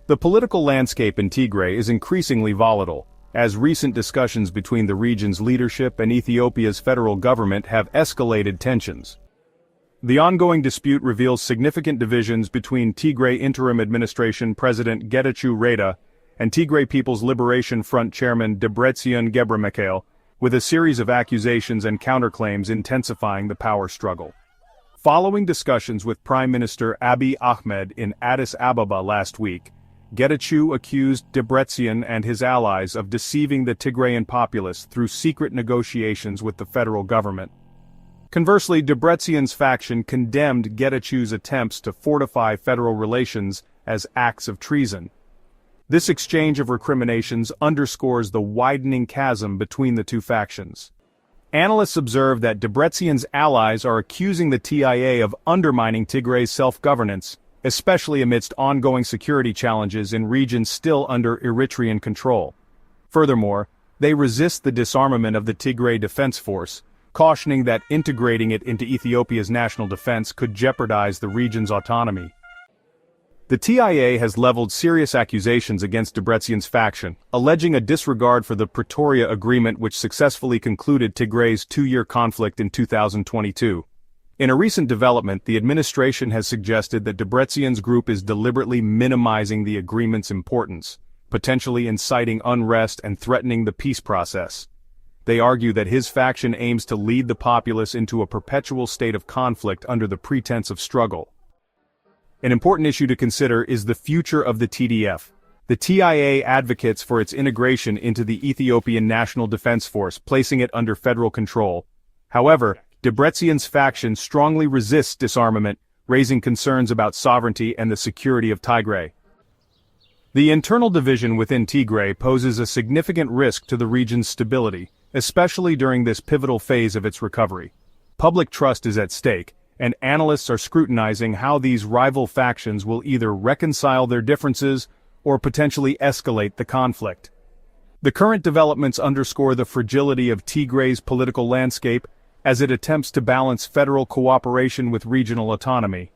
The political landscape in Tigray is increasingly volatile, as recent discussions between the region's leadership and Ethiopia's federal government have escalated tensions. The ongoing dispute reveals significant divisions between Tigray Interim Administration President Getachew Reda and Tigray People's Liberation Front Chairman Debretsion Gebremichael, with a series of accusations and counterclaims intensifying the power struggle. Following discussions with Prime Minister Abiy Ahmed in Addis Ababa last week, Getachew accused Debretsion and his allies of deceiving the Tigrayan populace through secret negotiations with the federal government. Conversely, Debretsion's faction condemned Getachew's attempts to fortify federal relations as acts of treason. This exchange of recriminations underscores the widening chasm between the two factions. Analysts observe that Debretsion's allies are accusing the TIA of undermining Tigray's self-governance, especially amidst ongoing security challenges in regions still under Eritrean control. Furthermore, they resist the disarmament of the Tigray Defense Force, cautioning that integrating it into Ethiopia's national defense could jeopardize the region's autonomy. The TIA has leveled serious accusations against Debretsion's faction, alleging a disregard for the Pretoria Agreement which successfully concluded Tigray's two-year conflict in 2022. In a recent development, the administration has suggested that Debretsion's group is deliberately minimizing the agreement's importance, potentially inciting unrest and threatening the peace process. They argue that his faction aims to lead the populace into a perpetual state of conflict under the pretense of struggle. An important issue to consider is the future of the TDF. The TIA advocates for its integration into the Ethiopian National Defense Force, placing it under federal control. However, Debretsion's faction strongly resists disarmament, raising concerns about sovereignty and the security of Tigray. The internal division within Tigray poses a significant risk to the region's stability, especially during this pivotal phase of its recovery. Public trust is at stake, and analysts are scrutinizing how these rival factions will either reconcile their differences or potentially escalate the conflict. The current developments underscore the fragility of Tigray's political landscape as it attempts to balance federal cooperation with regional autonomy.